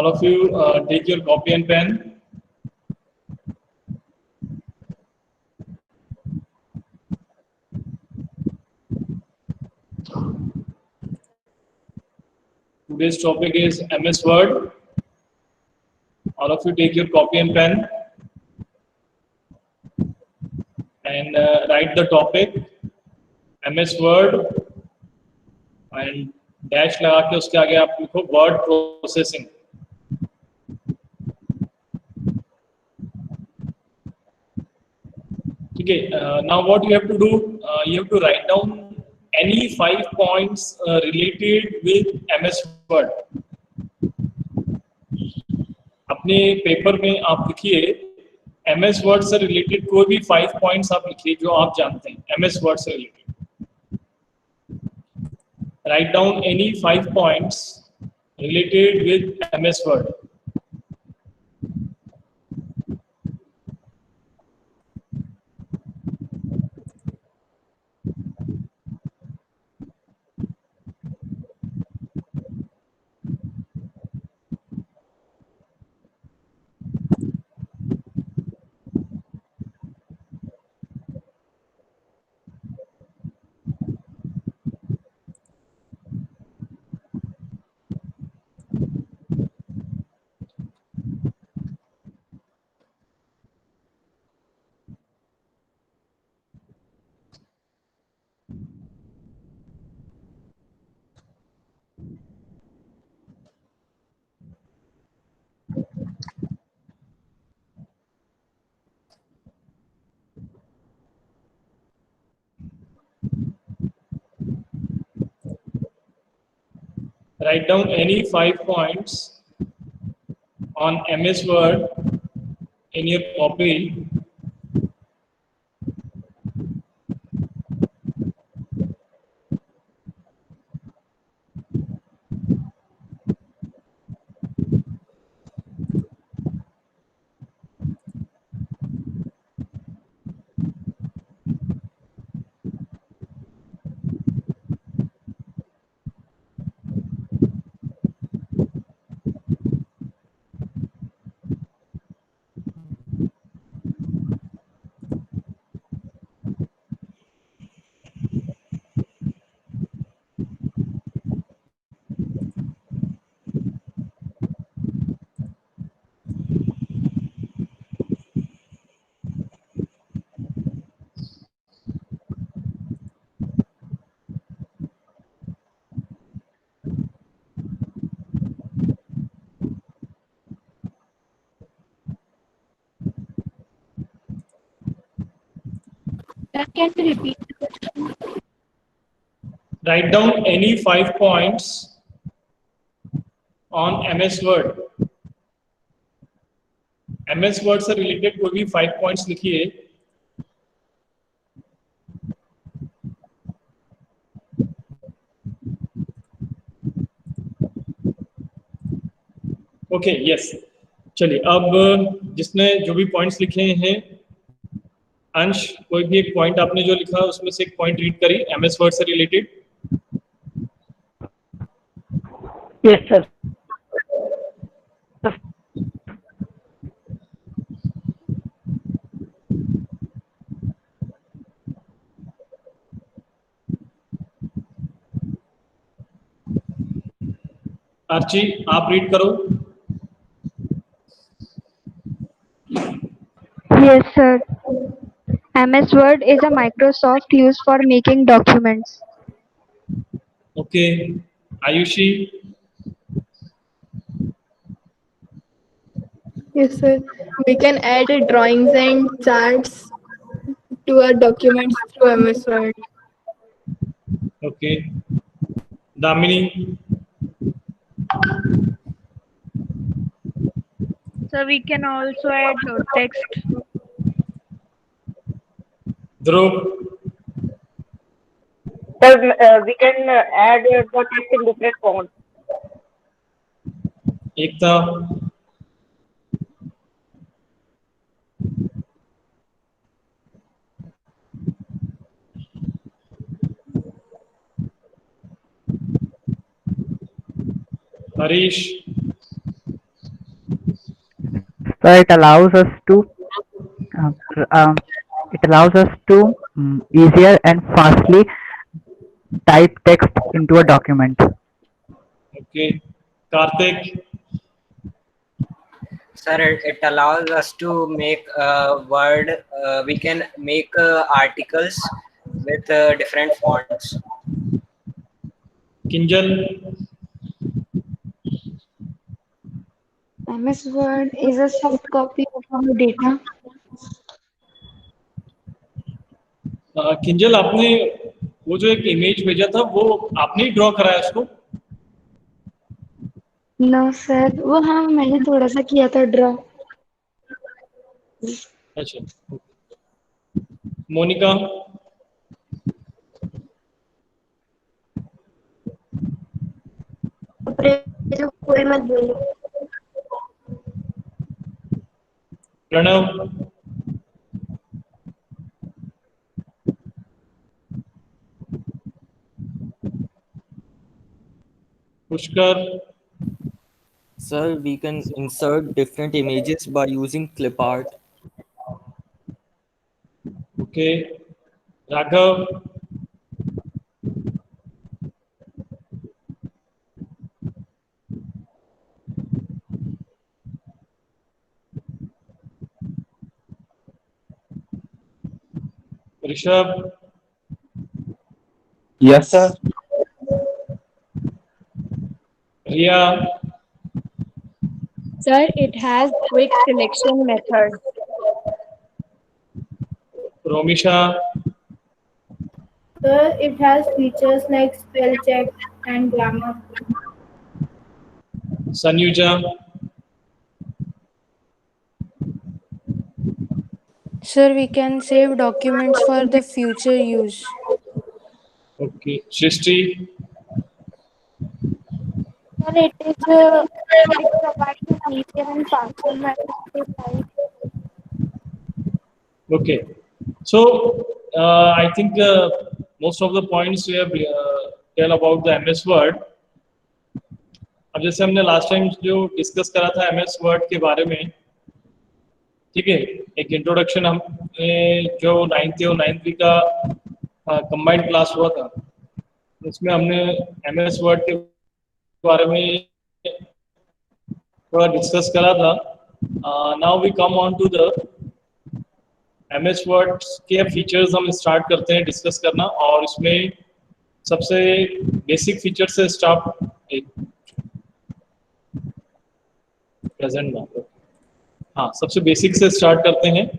All of you take your copy and pen. Today's topic is MS Word. All of you take your copy and pen and write the topic MS Word and dash लगा के उसके आगे आप लिखो word processing. Okay, now what you have to do, you have to write down any 5 points related with MS Word. अपने paper में आप लिखिए MS Word से रिलेटेड कोई भी 5 पॉइंट्स आप लिखिए जो आप जानते हैं MS Word से related. Write down any 5 points related with MS Word. Write down any 5 points on MS Word in your copy. Can you repeat the question? Write down any 5 points on MS Word. MS Word से related कोई भी 5 points लिखिए. Okay, yes. चलिए, अब जिसने जो भी points लिखे हैं, अंश, कोई भी एक पॉइंट आपने जो लिखा उसमें से एक पॉइंट रीड करिए MS Word से रिलेटेड. Yes sir. आर्ची, आप रीड करो. Yes, sir. MS Word is a Microsoft used for making documents. Okay, Ayushi. Yes, sir. We can add drawings and charts to our documents through MS Word. Okay, Damini. So we can also add text. Dhruv. Sir, we can add the text in different fonts. Ekta. Harish. So uh, um, it allows us to easier and fastly type text into a document. Okay, Karthik. Sir, it allows us to make word. We can make articles with different fonts. Kinjal. MS Word is a soft copy of our data. Kinjal, आपने वो जो एक image भेजा था वो आपने ही draw कराया उसको? नो सर, वो हाँ मैंने थोड़ा सा किया था ड्रॉ. अच्छा, मोनिका. कोई मत बोलो. Pranav. Pushkar. Sir, we can insert different images by using clip art. Okay, Raghav. Rishabh. Yes, sir. Riya. Sir, it has quick selection method. Romisha. Sir, it has features like spell check and grammar. Sanyuja. Sir, we can save documents for the future use. Okay, Srishti. Sir, it provides an easier and faster method to type. Okay, so I think most of the points we have tell about the MS Word. अब जैसे हमने last time जो discuss करा था MS Word के बारे में, ठीक है, एक इंट्रोडक्शन हमने जो 9th और 9th का कंबाइंड क्लास हुआ था, उसमें हमने MS Word के बारे में थोड़ा डिस्कस करा था. Now we come on to the MS Word के फीचर्स हम स्टार्ट करते हैं डिस्कस करना, और इसमें सबसे बेसिक फीचर से स्टार्ट प्रेजेंट में, हाँ, सबसे बेसिक से स्टार्ट करते हैं.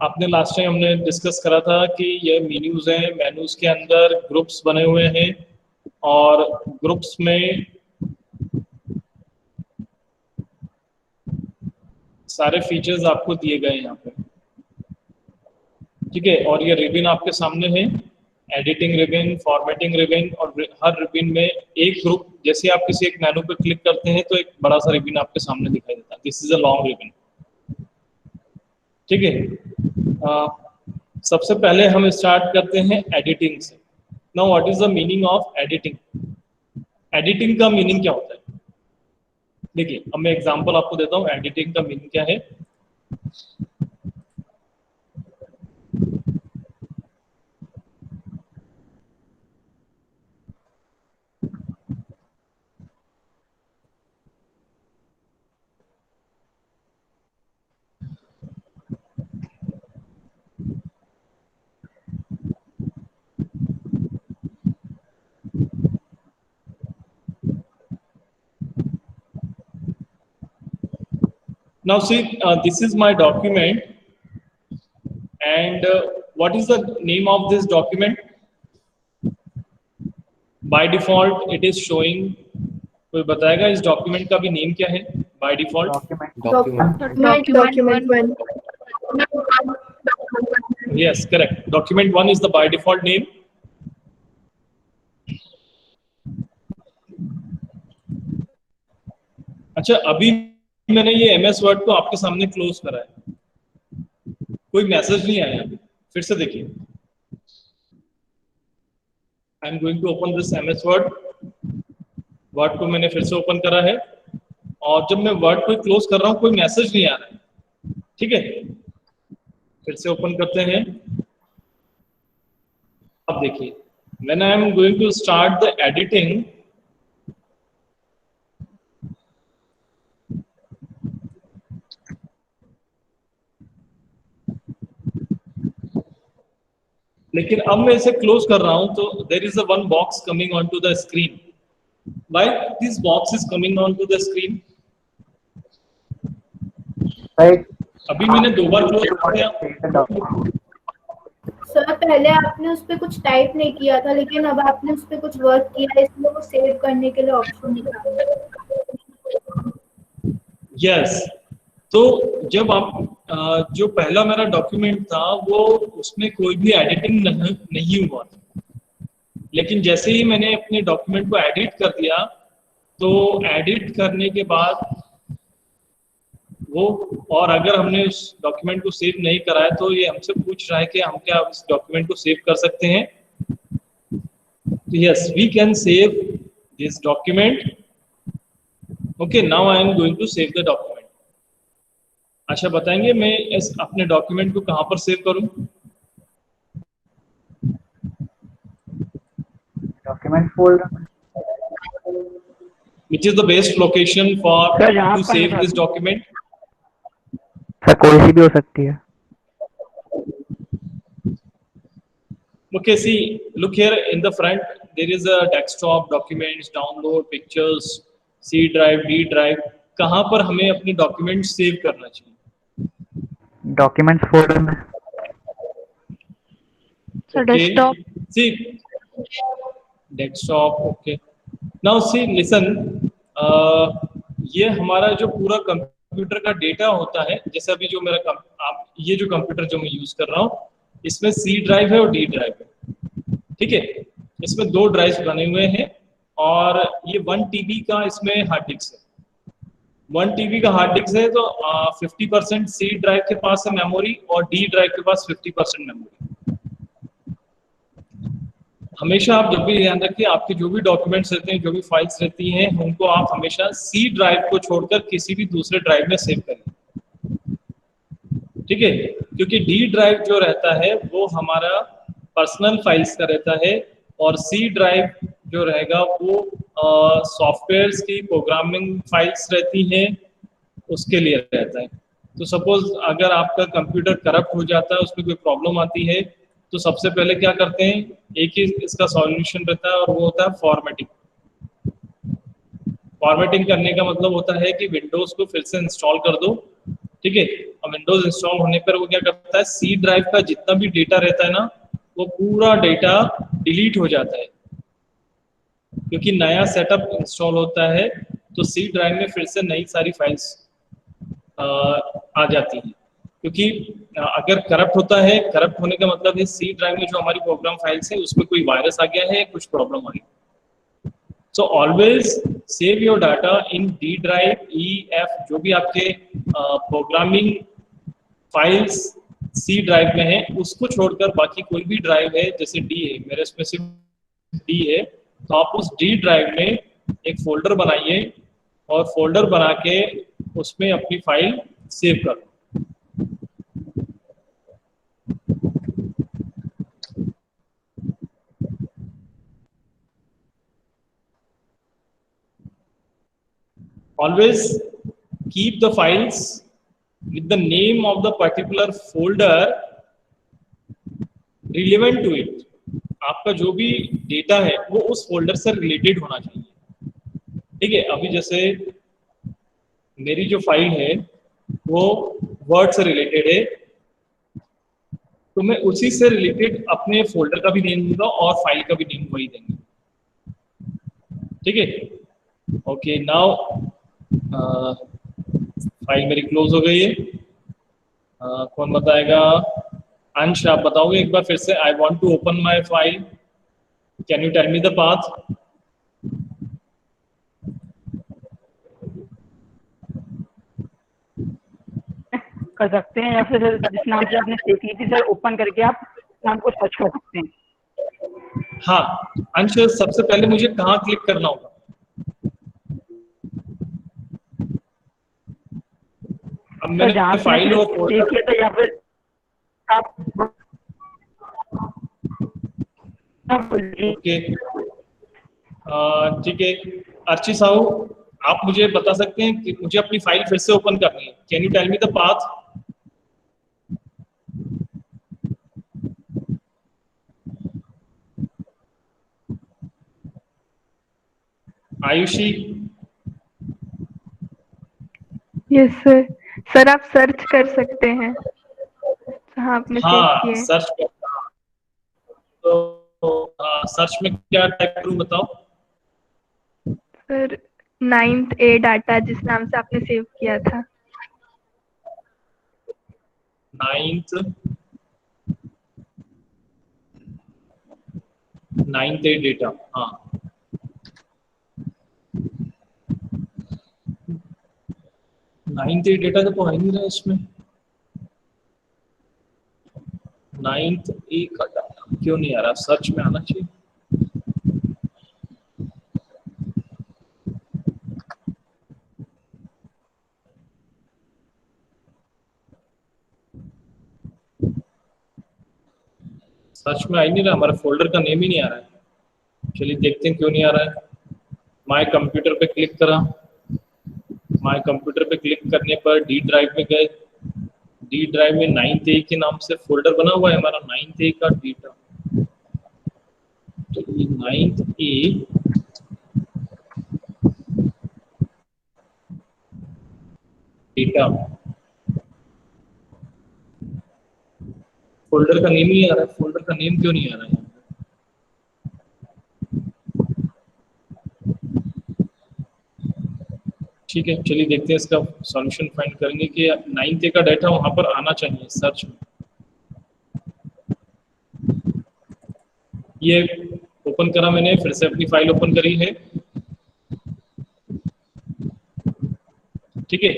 आपने लास्ट टाइम हमने डिस्कस करा था कि ये मेन्यूज हैं, मेन्यूज के अंदर ग्रुप्स बने हुए हैं, और ग्रुप्स में सारे फीचर्स आपको दिए गए हैं यहाँ पे, ठीक है. और ये रिबन आपके सामने है, एडिटिंग रिबन, फॉर्मेटिंग रिबन, और हर रिबन में एक ग्रुप, जैसे आप किसी एक मेनू पे क्लिक करते हैं तो एक बड़ा सा रिबन आपके सामने दिखाई देता है. This is a long ribbon, ठीक है. सबसे पहले हम स्टार्ट करते हैं एडिटिंग से. Now what is the meaning of editing? Editing का मीनिंग क्या होता है? देखिए, अब मैं एग्जांपल आपको देता हूँ एडिटिंग का मीनिंग क्या है. Now see, this is my document, and what is the name of this document? By default it is showing, कोई बताएगा इस डॉक्यूमेंट का भी नेम क्या है by default? Document 1. Yes, correct. Document 1 is the by default name. अच्छा, अभी मैंने ये MS Word को आपके सामने क्लोज करा है, कोई मैसेज नहीं आया। फिर से देखिए, I am going to open this MS Word. Word को मैंने फिर से ओपन करा है, और जब मैं वर्ड को क्लोज कर रहा हूँ कोई मैसेज नहीं आ रहा है। ठीक है, फिर से ओपन करते हैं। अब देखिए, when I am going to start the editing, लेकिन अब मैं इसे क्लोज कर रहा हूं तो there is a one box coming on to the screen. Why this box is coming on to the screen? अभी मैंने 2 बार क्लोज किया। सर पहले आपने उस पर कुछ टाइप नहीं किया था, लेकिन अब आपने उस पर कुछ वर्क किया है, इसलिए वो सेव करने के लिए ऑप्शन निकाला। यस, तो जब आप जो पहला मेरा डॉक्यूमेंट था वो उसमें कोई भी एडिटिंग नहीं हुआ था, लेकिन जैसे ही मैंने अपने डॉक्यूमेंट को एडिट कर दिया तो एडिट करने के बाद वो, और अगर हमने उस डॉक्यूमेंट को सेव नहीं करा है तो ये हमसे पूछ रहा है कि हम क्या इस डॉक्यूमेंट को सेव कर सकते हैं। तो yes, we can save this document. Okay, now I am going to save the document. अच्छा, बताएंगे मैं इस अपने डॉक्यूमेंट को कहां पर सेव करूं? Document folder, which is the best location for to save this document? Sir कोई सी भी हो सकती है। Okay, see, look here in the front, there is a desktop, documents, download, pictures, C drive, D drive. कहाँ पर हमें अपने document save करना चाहिए? डॉक्यूमेंट्स फोल्डर में। So desktop. See, desktop, okay. Now see, listen, ये हमारा जो पूरा कंप्यूटर का डेटा होता है, जैसे अभी जो मेरा ये जो कंप्यूटर जो मैं यूज कर रहा हूँ इसमें C ड्राइव है और D ड्राइव है। ठीक है, इसमें 2 ड्राइव्स बने हुए हैं और ये 1 TB का इसमें हार्ड डिस्क है। 1 TB का हार्ड डिस्क है तो 50% C ड्राइव के पास है मेमोरी और D ड्राइव के पास 50% मेमोरी। हमेशा आप जब भी ध्यान रखिए, आपके जो भी डॉक्यूमेंट्स रहते हैं, जो भी फाइल्स रहती हैं, उनको आप हमेशा C ड्राइव को छोड़कर किसी भी दूसरे ड्राइव में सेव करें। ठीक है, क्योंकि D ड्राइव जो रहता है वो हमारा पर्सनल फाइल्स का रहता है और C ड्राइव जो रहेगा वो सॉफ्टवेयर्स की प्रोग्रामिंग फाइल्स रहती हैं, उसके लिए रहता है। तो सपोज अगर आपका कंप्यूटर करप्ट हो जाता है, उसमें कोई प्रॉब्लम आती है, तो सबसे पहले क्या करते हैं, एक ही इसका सॉल्यूशन रहता है और वो होता है फॉर्मेटिंग। फॉर्मेटिंग करने का मतलब होता है कि विंडोज को फिर से इंस्टॉल कर दो। ठीक है, और विंडोज इंस्टॉल होने पर वो क्या करता है, C ड्राइव का जितना भी डेटा रहता है ना, वो पूरा डेटा डिलीट हो जाता है, क्योंकि नया सेटअप इंस्टॉल होता है तो C ड्राइव में फिर से नई सारी फाइल्स आ जाती हैं। क्योंकि अगर करप्ट होता है, करप्ट होने का मतलब है C ड्राइव में जो हमारी प्रोग्राम फाइल्स है उसमें कोई वायरस आ गया है, कुछ प्रॉब्लम आ गई। So always save your data in D drive, E, F, जो भी आपके प्रोग्रामिंग फाइल्स C ड्राइव में है उसको छोड़कर बाकी कोई भी ड्राइव है, जैसे D है, मेरे इसमें सिर्फ D है, तो आप उस D ड्राइव में एक फोल्डर बनाइए और फोल्डर बना के उसमें अपनी फाइल सेव करो। Always keep the files with the name of the particular folder relevant to it. आपका जो भी डेटा है वो उस फोल्डर से रिलेटेड होना चाहिए। ठीक है, अभी जैसे मेरी जो फाइल है वो वर्ड से रिलेटेड है, तो मैं उसी से रिलेटेड अपने फोल्डर का भी नेम दूंगा और फाइल का भी नेम वही देंगे। ठीक है, ओके, नाउ फाइल मेरी क्लोज हो गई है। कौन बताएगा? अंश, आप बताओगे एक बार फिर से? I want to open my file, can you tell me the path? कर सकते हैं, या फिर जिस नाम से आपने सीख ली थी सर ओपन करके आप नाम को सर्च कर सकते हैं। हाँ अंश, सबसे पहले मुझे कहाँ क्लिक करना होगा? अब मैंने फाइल और फोल्डर किया था, या फिर आप ओके ठीक है। अर्ची साहू, आप मुझे बता सकते हैं कि मुझे अपनी फाइल फिर से ओपन करनी है। Can you tell me the path? Ayushi? Yes sir. Sir आप सर्च कर सकते हैं जहाँ आपने सेव किए। सर्च तो सर्च में क्या टाइप करूं बताओ? सर 9th A डाटा जिस नाम से आपने सेव किया था। 9th A data. हाँ 9th A डेटा तो आ ही नहीं रहा इसमें। 9th A का डाटा क्यों नहीं आ रहा? सर्च में आना चाहिए। सर्च में आ ही नहीं रहा, हमारे फोल्डर का नेम ही नहीं आ रहा है। चलिए देखते हैं क्यों नहीं आ रहा है। माय कंप्यूटर पे क्लिक करा, माय कंप्यूटर पे क्लिक करने पर डी ड्राइव में गए। डी ड्राइव में 9th A के नाम से फोल्डर बना हुआ है हमारा, 9th A का डेटा। तो ये 9th A डेटा फोल्डर का नेम ही आ रहा है। फोल्डर का नेम क्यों नहीं आ रहा है? ठीक है चलिए देखते हैं, इसका सॉल्यूशन फाइंड करेंगे कि 9th A का डाटा वहां पर आना चाहिए सर्च में। ये ओपन करा मैंने, फिर से अपनी फाइल ओपन करी है। ठीक है,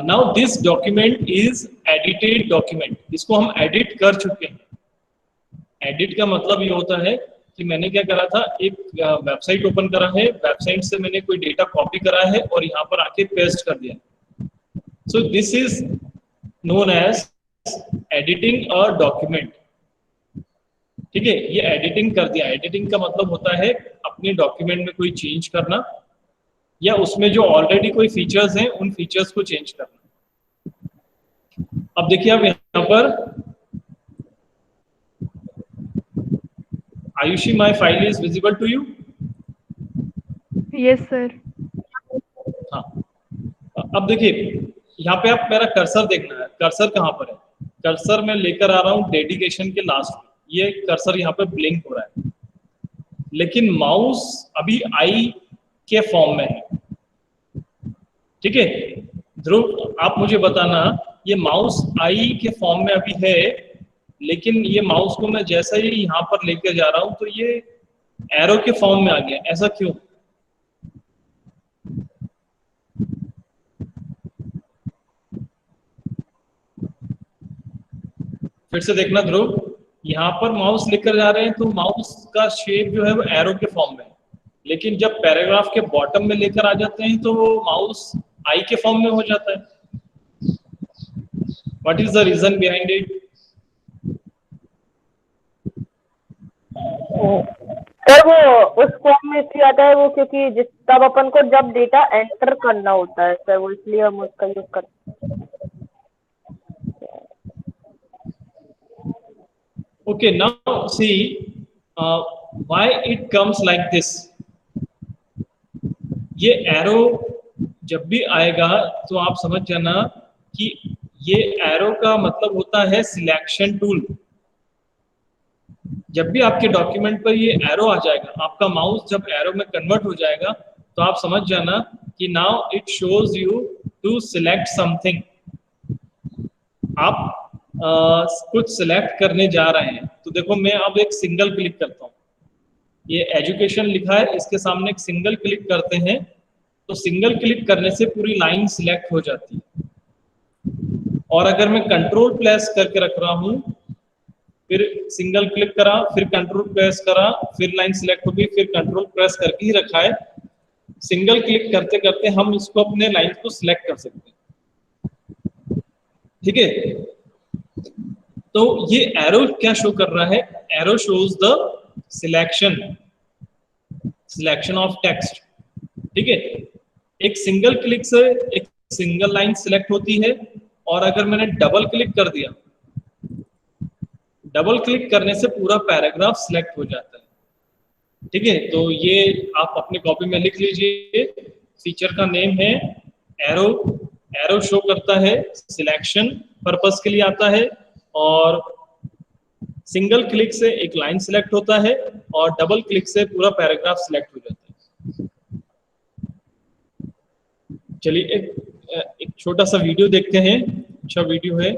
now this document is edited document. इसको हम एडिट कर चुके हैं। एडिट का मतलब ये होता है कि मैंने क्या करा था, एक वेबसाइट ओपन करा है, वेबसाइट से मैंने कोई डेटा कॉपी करा है और यहाँ पर आके पेस्ट कर दिया। So this is known as editing a document. ठीक है, ये एडिटिंग कर दिया। एडिटिंग का मतलब होता है अपने डॉक्यूमेंट में कोई चेंज करना, या उसमें जो ऑलरेडी कोई फीचर्स हैं उन फीचर्स को चेंज करना। अब देखिए आप यहाँ पर, Ayushi my file is visible to you? Yes sir. हाँ, अब देखिए यहाँ पे आप मेरा कर्सर देखना है। कर्सर कहाँ पर है? कर्सर मैं लेकर आ रहा हूँ डेडिकेशन के लास्ट में। ये कर्सर यहाँ पे ब्लिंक हो रहा है, लेकिन माउस अभी आई के फॉर्म में है। ठीक है ध्रुव, आप मुझे बताना, ये माउस आई के फॉर्म में अभी है, लेकिन ये माउस को मैं जैसा ही यहाँ पर लेके जा रहा हूं तो ये एरो के फॉर्म में आ गया। ऐसा क्यों? फिर से देखना ध्रुव, यहाँ पर माउस लेकर जा रहे हैं तो माउस का शेप जो है वो एरो के फॉर्म में है, लेकिन जब पैराग्राफ के बॉटम में लेकर आ जाते हैं तो माउस आई के फॉर्म में हो जाता है। What is the reason behind it? Sir वो उस फॉर्म में इसलिए आता है वो, क्योंकि जिस तब अपन को जब डेटा एंटर करना होता है सर, वो इसलिए हम उसका यूज करते हैं। Okay, now see why it comes like this. ये एरो जब भी आएगा तो आप समझ जाना कि ये एरो का मतलब होता है सिलेक्शन टूल। जब भी आपके डॉक्यूमेंट पर ये एरो आ जाएगा, आपका माउस जब एरो में कन्वर्ट हो जाएगा, तो आप समझ जाना कि now it shows you to select something. आप कुछ सिलेक्ट करने जा रहे हैं, तो देखो मैं अब एक सिंगल क्लिक करता हूँ। ये एजुकेशन लिखा है, इसके सामने एक सिंगल क्लिक करते हैं तो सिंगल क्लिक करने से पूरी लाइन सिलेक्ट हो जाती है। और अगर मैं कंट्रोल प्रेस करके रख रहा हूँ, फिर सिंगल क्लिक करा, फिर कंट्रोल प्रेस करा, फिर लाइन सिलेक्ट होगी, फिर कंट्रोल प्रेस करके ही रखा है, सिंगल क्लिक करते करते हम इसको अपने लाइन को सिलेक्ट कर सकते हैं। ठीक है, तो ये एरो क्या शो कर रहा है? Arrow shows the selection of text. ठीक है, एक सिंगल क्लिक से एक सिंगल लाइन सिलेक्ट होती है, और अगर मैंने डबल क्लिक कर दिया, डबल क्लिक करने से पूरा पैराग्राफ सिलेक्ट हो जाता है। ठीक है, तो ये आप अपने कॉपी में लिख लीजिए। फीचर का नेम है एरो। एरो शो करता है, सिलेक्शन पर्पस के लिए आता है, और सिंगल क्लिक से एक लाइन सिलेक्ट होता है, और डबल क्लिक से पूरा पैराग्राफ सिलेक्ट हो जाता है। चलिए एक छोटा सा वीडियो देखते हैं। अच्छा वीडियो है।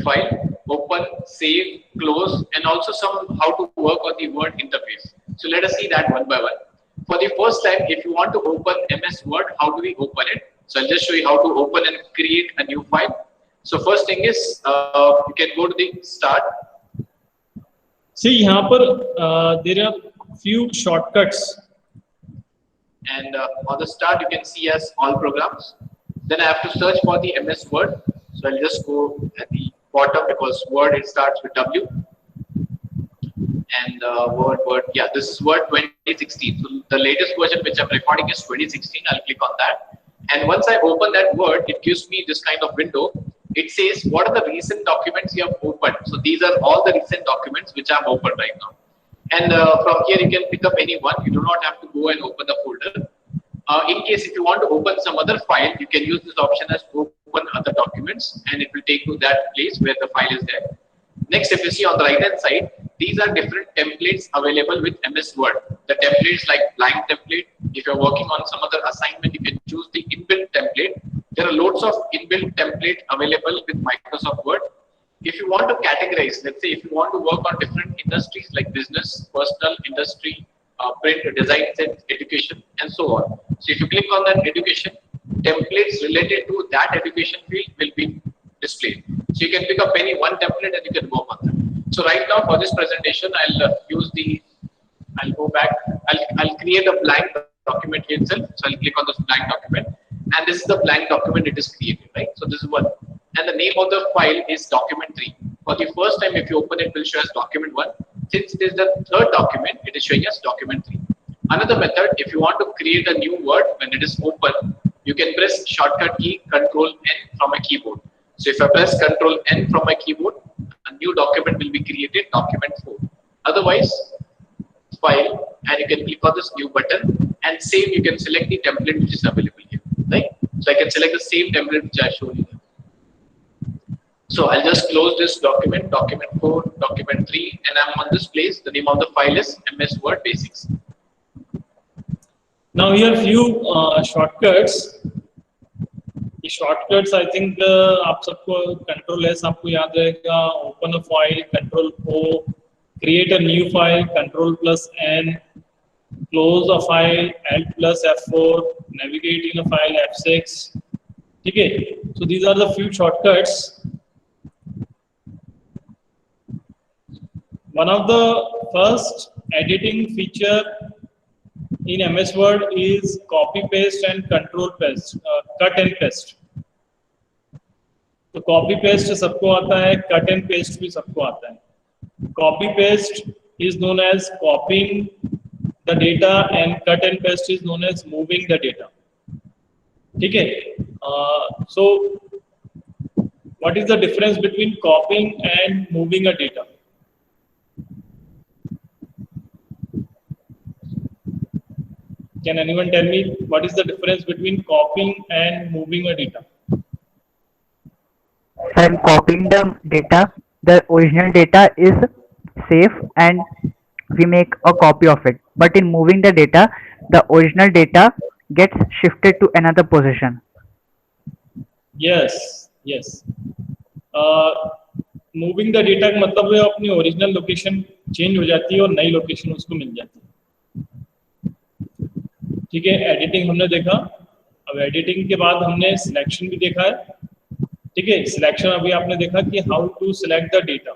file, open, save, close, and also some how to work on the Word interface. So let us see that one by one. For the first time, if you want to open MS Word, how do we open it? So I'll just show you how to open and create a new file. So first thing is you can go to the start. See, यहाँ पर there are few shortcuts. And on the start, you can see as all programs. Then I have to search for the MS Word. So I'll just go at the bottom because Word it starts with W. And Word, yeah, this is Word 2016. So the latest version which I'm recording is 2016. I'll click on that. And once I open that Word, it gives me this kind of window. It says what are the recent documents you have opened. So these are all the recent documents which I've opened right now. And from here you can pick up any one. You do not have to go and open the folder. In case if you want to open some other file, you can use this option as open other documents, and it will take you to that place where the file is there. Next, if you see on the right hand side, these are different templates available with MS Word. The templates like blank template. If you're working on some other assignment, you can choose the inbuilt template. There are loads of inbuilt template available with Microsoft Word. If you want to categorize, let's say if you want to work on different industries like business, personal, industry, print, design, education, and so on. So if you click on that education, templates related to that education field will be displayed. So you can pick up any one template and you can work on that. So right now for this presentation, I'll go back, I'll create a blank document here itself. So I'll click on this blank document, and this is the blank document it is created, right? So this is one. And the name of the file is document 3. For the first time, if you open it, it will show as document 1. Since it is the third document, it is showing as document 3. Another method, if you want to create a new Word when it is open, you can press shortcut key Control N from a keyboard. So if I press Control N from my keyboard, a new document will be created, document 4. Otherwise, file, and you can click on this new button and save. You can select the template which is available here, right? So I can select the same template which I showed you. So I'll just close this document, document 4, document 3, and I'm on this place. The name of the file is MS Word Basics. Now here few shortcuts. The shortcuts I think आप सबको Control S आपको याद रहेगा. Open a file, Control O, create a new file, Control plus N, close a file, Alt plus F4, navigate in a file, F6. Okay, so these are the few shortcuts. One of the first editing feature in MS Word is copy paste and control paste, cut and paste. तो copy paste सबको आता है, cut and paste भी सबको आता है. Copy paste is known as copying the data, and cut and paste is known as moving the data. ठीक है? So what is the difference between copying and moving a data? Can anyone tell me what is the difference between copying and moving a data? When copying the data, the original data is safe and we make a copy of it. But in moving the data, the original data gets shifted to another position. Yes, yes. Moving the data का मतलब है अपनी original location change हो जाती है और नई location उसको मिल जाती है। ठीक है, एडिटिंग हमने देखा। अब एडिटिंग के बाद हमने सिलेक्शन भी देखा है। ठीक है, सिलेक्शन अभी आपने देखा कि how to select the data,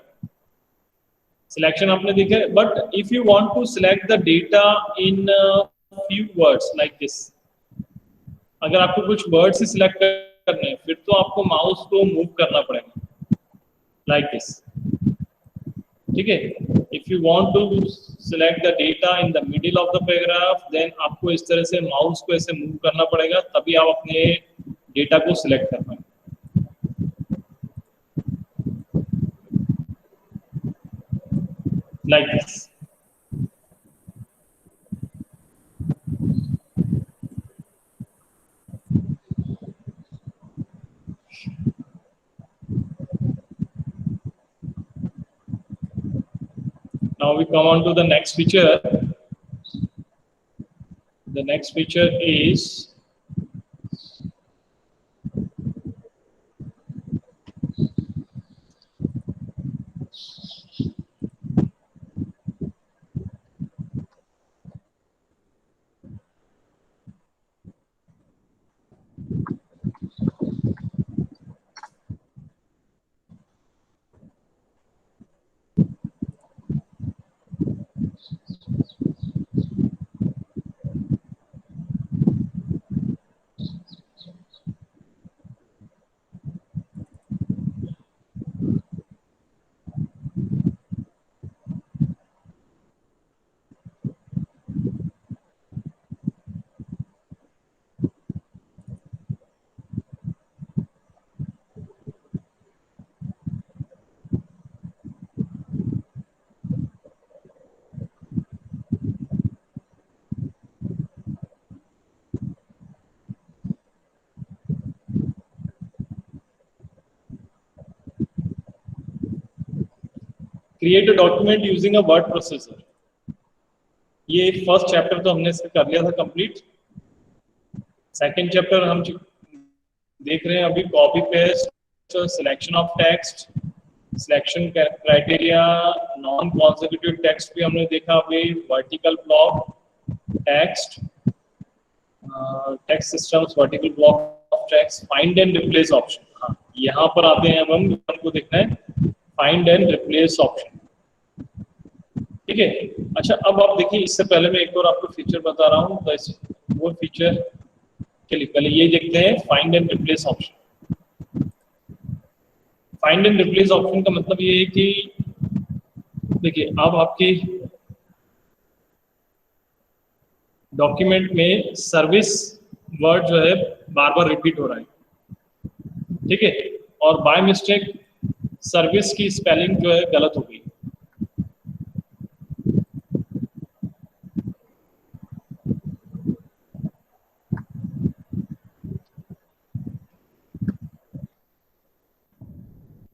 selection आपने देखा है। But if you want to select the data in few words like this, अगर आपको कुछ वर्ड्स ही सिलेक्ट करने हैं फिर तो आपको माउस को मूव करना पड़ेगा लाइक दिस। ठीक है, if you want to select the data in the middle of the paragraph then आपको इस तरह से माउस को ऐसे मूव करना पड़ेगा, तभी आप अपने डेटा को सिलेक्ट कर पाएंगे। Like this. Now we come on to the next feature. The next feature is create a document using a word processor. ये फर्स्ट चैप्टर तो हमने इसका कर लिया था कंप्लीट। सेकंड चैप्टर हम देख रहे हैं अभी copy paste, selection of text, selection criteria, non consecutive text भी हमने देखा अभी, vertical block text, text systems, vertical block of text, find and replace option. हाँ, यहाँ पर आते हैं अब हमको देखना है फाइंड एंड रिप्लेस ऑप्शन। ठीक है, अच्छा अब आप देखिए, इससे पहले मैं एक और आपको फीचर बता रहा हूँ, तो वो फीचर के लिए पहले ये देखते हैं find and replace option. Find and replace option का मतलब ये है कि देखिए अब आपके डॉक्यूमेंट में सर्विस वर्ड जो है बार बार रिपीट हो रहा है। ठीक है, और बाय मिस्टेक सर्विस की स्पेलिंग जो है गलत हो गई।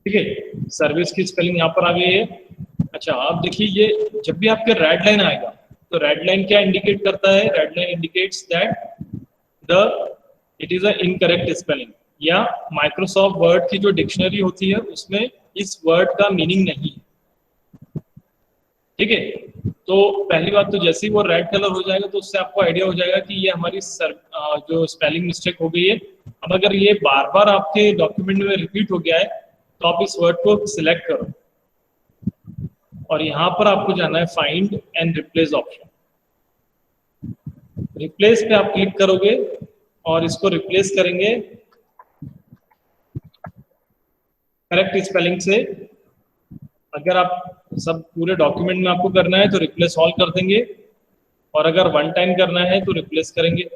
ठीक है, सर्विस की स्पेलिंग यहाँ पर आ गई है। अच्छा आप देखिए, ये जब भी आपके रेड लाइन आएगा तो रेड लाइन क्या इंडिकेट करता है? Red line indicates that it is a incorrect spelling, या माइक्रोसॉफ्ट वर्ड की जो डिक्शनरी होती है उसमें इस वर्ड का मीनिंग नहीं है। ठीक है, तो पहली बात तो जैसे ही वो रेड कलर हो जाएगा तो उससे आपको आइडिया हो जाएगा कि ये हमारी जो स्पेलिंग मिस्टेक हो गई है। अब अगर ये बार बार आपके डॉक्यूमेंट में रिपीट हो गया है तो आप इस वर्ड को सिलेक्ट करो और यहाँ पर आपको जाना है find and replace option. Replace पे आप क्लिक करोगे और इसको रिप्लेस करेंगे करेक्ट स्पेलिंग से। अगर आप सब पूरे डॉक्यूमेंट में आपको करना है तो रिप्लेस ऑल कर देंगे, और अगर वन टाइम करना है तो रिप्लेस करेंगे।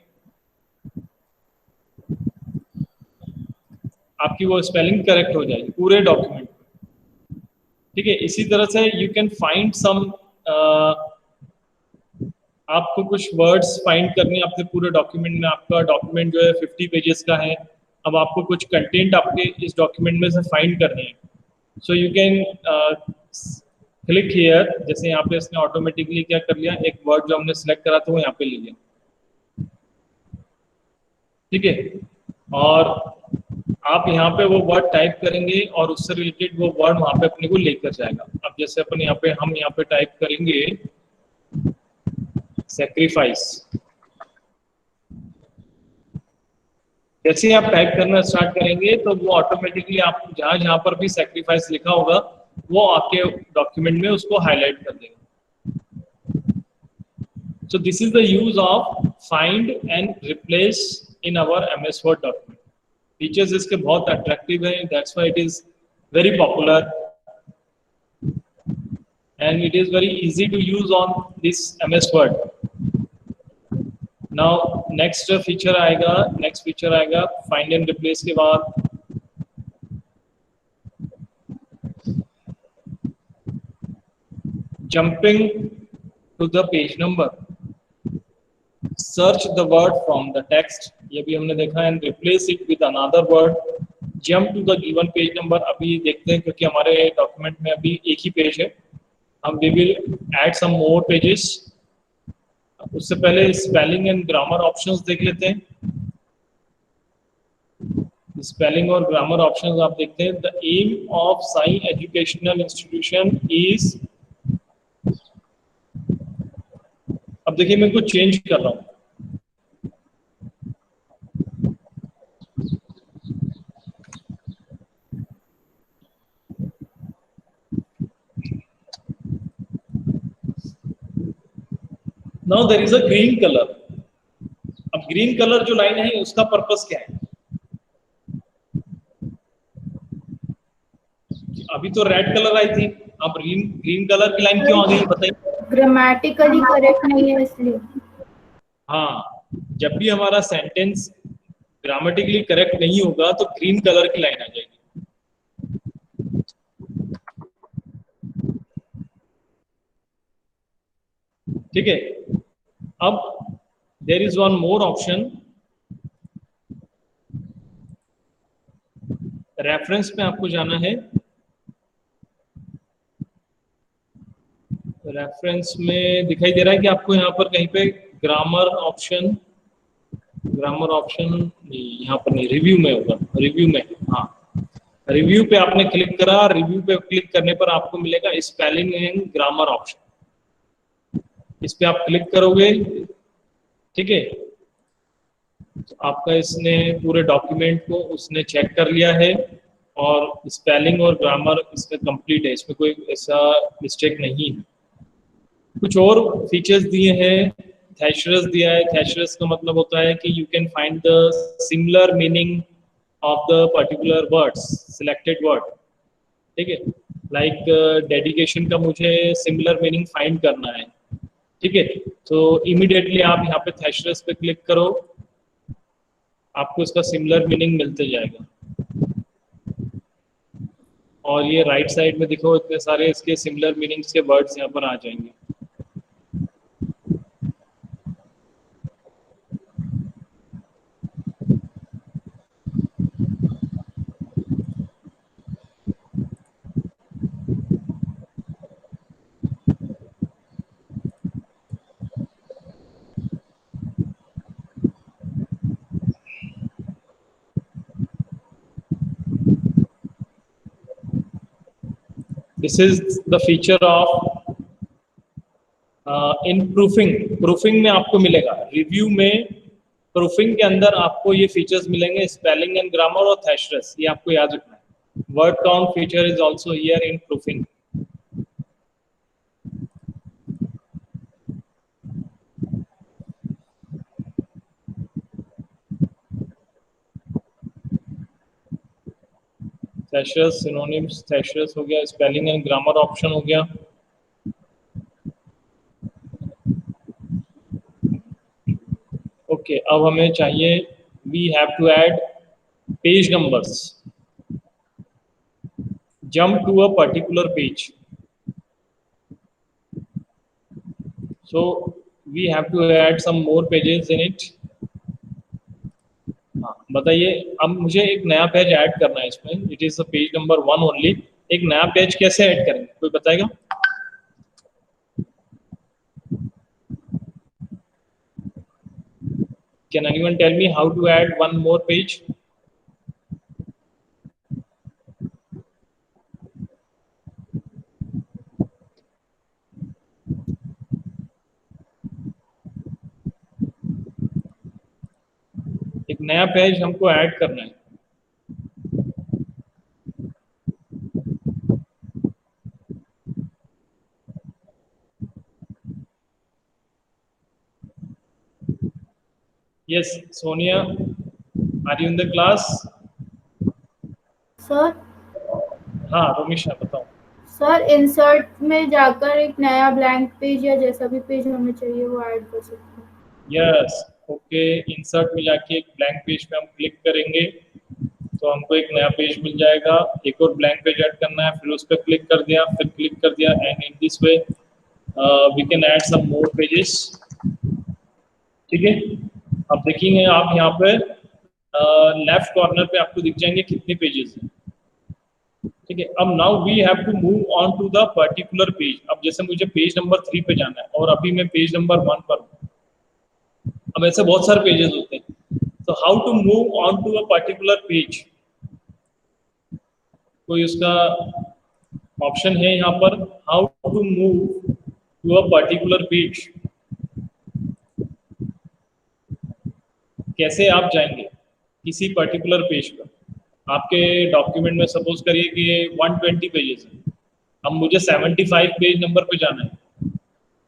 आपकी वो स्पेलिंग करेक्ट हो जाएगी पूरे डॉक्यूमेंट में। ठीक है, इसी तरह से यू कैन फाइंड सम, आपको कुछ वर्ड्स फाइंड करने अपने पूरे डॉक्यूमेंट में। आपका डॉक्यूमेंट जो है 50 पेजेस का है, अब आपको कुछ कंटेंट आपके इस डॉक्यूमेंट में से फाइंड करने हैं। So you can click here, जैसे यहाँ पे इसने ऑटोमेटिकली क्या कर लिया, एक वर्ड जो हमने सिलेक्ट करा था वो यहाँ पे ले लिया। ठीक है, और आप यहाँ पे वो वर्ड टाइप करेंगे और उससे रिलेटेड वो वर्ड वहां पे अपने को लेकर जाएगा। अब जैसे अपन हम यहाँ पे टाइप करेंगे सैक्रिफाइस। जैसे ही आप टाइप करना स्टार्ट करेंगे तो वो ऑटोमेटिकली आप जहां जहां पर भी सैक्रिफाइस लिखा होगा वो आपके डॉक्यूमेंट में उसको हाईलाइट कर देगा। So this is the use of find and replace in our MS Word document. Features इसके बहुत attractive हैं, that's why it is very popular and it is very easy to use on this MS Word. Now next feature आएगा find and replace के बाद jumping to the page number. Search the word from the text, ये भी हमने देखा, and replace it with another word. Jump to the given page number. अभी देखते हैं क्योंकि हमारे डॉक्यूमेंट में अभी एक ही पेज है, हम we will add some more pages. उससे पहले स्पेलिंग एंड ग्रामर ऑप्शंस देख लेते हैं। स्पेलिंग और ग्रामर ऑप्शंस आप देखते हैं। The aim of Sai educational institution is, अब देखिए मैं कुछ चेंज कर रहा हूँ। Now there is a green color. अब ग्रीन कलर जो लाइन है उसका पर्पस क्या है? अभी तो रेड कलर आई थी, अब ग्रीन कलर की लाइन क्यों आ गई बताइए? ग्रामेटिकली करेक्ट नहीं है इसलिए। हाँ, जब भी हमारा सेंटेंस ग्रामेटिकली करेक्ट नहीं होगा तो ग्रीन कलर की लाइन आ जाएगी। ठीक है, अब there is one more option, reference में आपको जाना है। रेफरेंस में दिखाई दे रहा है कि आपको यहाँ पर कहीं पे ग्रामर ऑप्शन नहीं, यहाँ पर नहीं, रिव्यू में होगा, रिव्यू में, हाँ रिव्यू पे आपने क्लिक करा। रिव्यू पे क्लिक करने पर आपको मिलेगा स्पेलिंग एंड ग्रामर ऑप्शन, इस पे आप क्लिक करोगे। ठीक है, तो आपका इसने पूरे डॉक्यूमेंट को उसने चेक कर लिया है और स्पेलिंग और ग्रामर इसमें कंप्लीट है, इसमें कोई ऐसा मिस्टेक नहीं है। कुछ और फीचर्स दिए हैं, थेशरस दिया है। थेशरस का मतलब होता है कि you can find the similar meaning of the particular words, selected word. ठीक है, लाइक डेडिकेशन का मुझे सिमिलर मीनिंग फाइंड करना है। ठीक है, तो इमीडिएटली आप यहाँ पे थेशरस पे क्लिक करो, आपको इसका सिमिलर मीनिंग मिलते जाएगा। और ये राइट साइड में देखो इतने सारे इसके सिमिलर मीनिंग्स के वर्ड्स यहाँ पर आ जाएंगे। This is the feature of in proofing. Proofing में आपको मिलेगा, रिव्यू में प्रूफिंग के अंदर आपको ये फीचर्स मिलेंगे, स्पेलिंग एंड ग्रामर और थेशरस, ये आपको याद रखना है। Word count feature is also here in proofing. Thesaurus, synonyms, thesaurus हो गया, स्पेलिंग एंड ग्रामर ऑप्शन हो गया। ओके, अब हमें चाहिए, we have to add page numbers. Jump to a particular page, so we have to add some more pages in it. हाँ बताइए, अब मुझे एक नया पेज ऐड करना है इसमें, it is page number 1 only. एक नया पेज कैसे ऐड करेंगे, कोई बताएगा? Can anyone tell me how to add one more page? नया पेज हमको ऐड करना है। Yes, Sonia, are you in the class? Sir हाँ रोमिशा बताओ। सर इंसर्ट में जाकर एक नया ब्लैंक पेज या जैसा भी पेज हमें चाहिए वो ऐड कर सकते हैं। यस ओके, इंसर्ट में जाके एक ब्लैंक पेज पे हम क्लिक करेंगे तो हमको एक नया पेज मिल जाएगा। एक और ब्लैंक पेज ऐड करना है, फिर उस पर क्लिक कर दिया, फिर क्लिक कर दिया, and in this way we can add some more pages. ठीक है, अब देखेंगे आप यहाँ पे लेफ्ट कॉर्नर पे आपको दिख जाएंगे कितने पेजेस हैं। ठीक है, अब now we have to move on to the particular page. अब जैसे मुझे पेज नंबर 3 पे जाना है और अभी मैं पेज नंबर 1 पर हूँ। अब ऐसे बहुत सारे पेजेस होते हैं, तो how to move on to a particular page, कोई उसका ऑप्शन है यहाँ पर, how to move to a particular page, कैसे आप जाएंगे किसी पर्टिकुलर पेज पर। आपके डॉक्यूमेंट में सपोज करिए कि 120 पेजेस है, अब मुझे 75 पेज नंबर पे जाना है,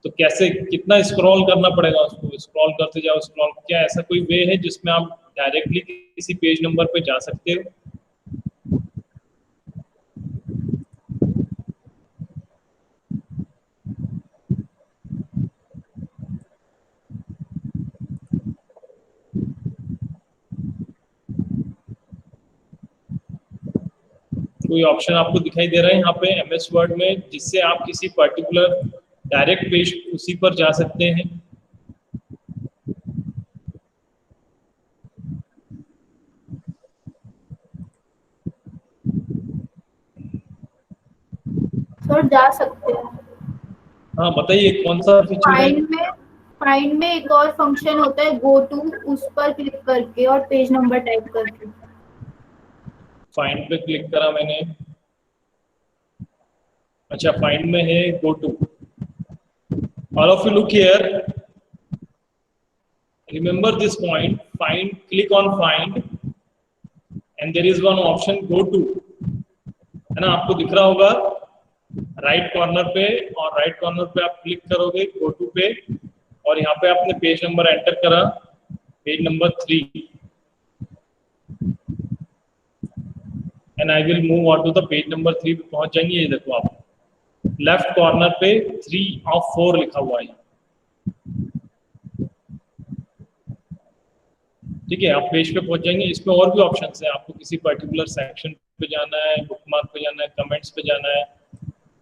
तो कैसे, कितना स्क्रॉल करना पड़ेगा, उसको स्क्रॉल करते जाओ स्क्रॉल। क्या ऐसा कोई वे है जिसमें आप डायरेक्टली किसी पेज नंबर पे जा सकते हो? कोई ऑप्शन आपको दिखाई दे रहा है यहाँ पे एमएस वर्ड में जिससे आप किसी पर्टिकुलर डायरेक्ट पेज उसी पर जा सकते हैं? सर जा सकते हैं। हाँ बताइए कौन सा फीचर है? फाइंड में एक और फंक्शन होता है गो टू, उस पर क्लिक करके और पेज नंबर टाइप करके। फाइंड पे क्लिक करा मैंने, अच्छा फाइंड में है go to. All of you look here, remember this point, find, click on find and there is one option go to, है ना? आपको दिख रहा होगा राइट कॉर्नर पे, और राइट कॉर्नर पे आप क्लिक करोगे गो टू पे, और यहाँ पे आपने पेज नंबर एंटर करा, page number 3, and I will move on to the page number 3 पे पहुंच जाएंगे। ये देखो आप लेफ्ट कॉर्नर पे 3 of 4 लिखा हुआ है। ठीक है, आप पेज पे पहुंच जाएंगे। इसमें और भी ऑप्शंस हैं, आपको किसी पर्टिकुलर सेक्शन पे जाना है, बुकमार्क पे जाना है, कमेंट्स पे जाना है,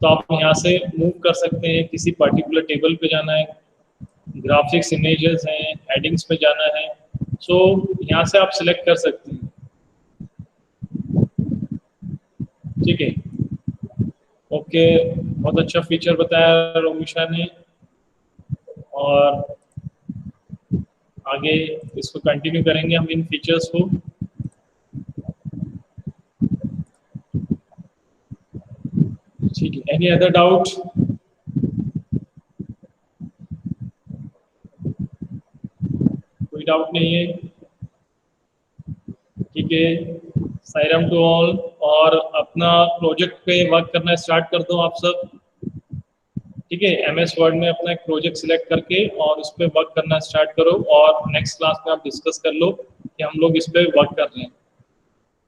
तो आप यहाँ से मूव कर सकते हैं। किसी पर्टिकुलर टेबल पे जाना है, ग्राफिक्स इमेजेस हैं, हेडिंग्स पे जाना है, सो यहाँ से आप सिलेक्ट कर सकते हैं। ठीक है, ओके, बहुत अच्छा फीचर बताया रोमिशा ने, और आगे इसको कंटिन्यू करेंगे हम इन फीचर्स को। ठीक है, एनी अदर डाउट? कोई डाउट नहीं है? ठीक है, साइराम टू ऑल, और अपना प्रोजेक्ट पे वर्क करना स्टार्ट कर दो आप सब। ठीक है, एमएस वर्ड में अपना एक प्रोजेक्ट सिलेक्ट करके और उस पर वर्क करना स्टार्ट करो, और नेक्स्ट क्लास में आप डिस्कस कर लो कि हम लोग इस पे वर्क कर रहे हैं,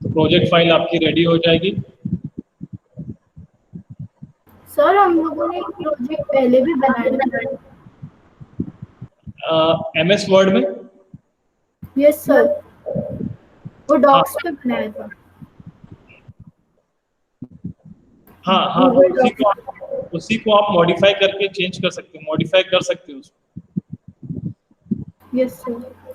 तो प्रोजेक्ट फाइल आपकी रेडी हो जाएगी। सर हम लोगों ने एक प्रोजेक्ट पहले भी बनाया था एमएस वर्ड में। यस सर, वो डॉक्स पे बनाया था। हाँ हाँ, उसी को आप मॉडिफाई करके चेंज कर सकते हो, मॉडिफाई कर सकते हो उसको। Yes sir.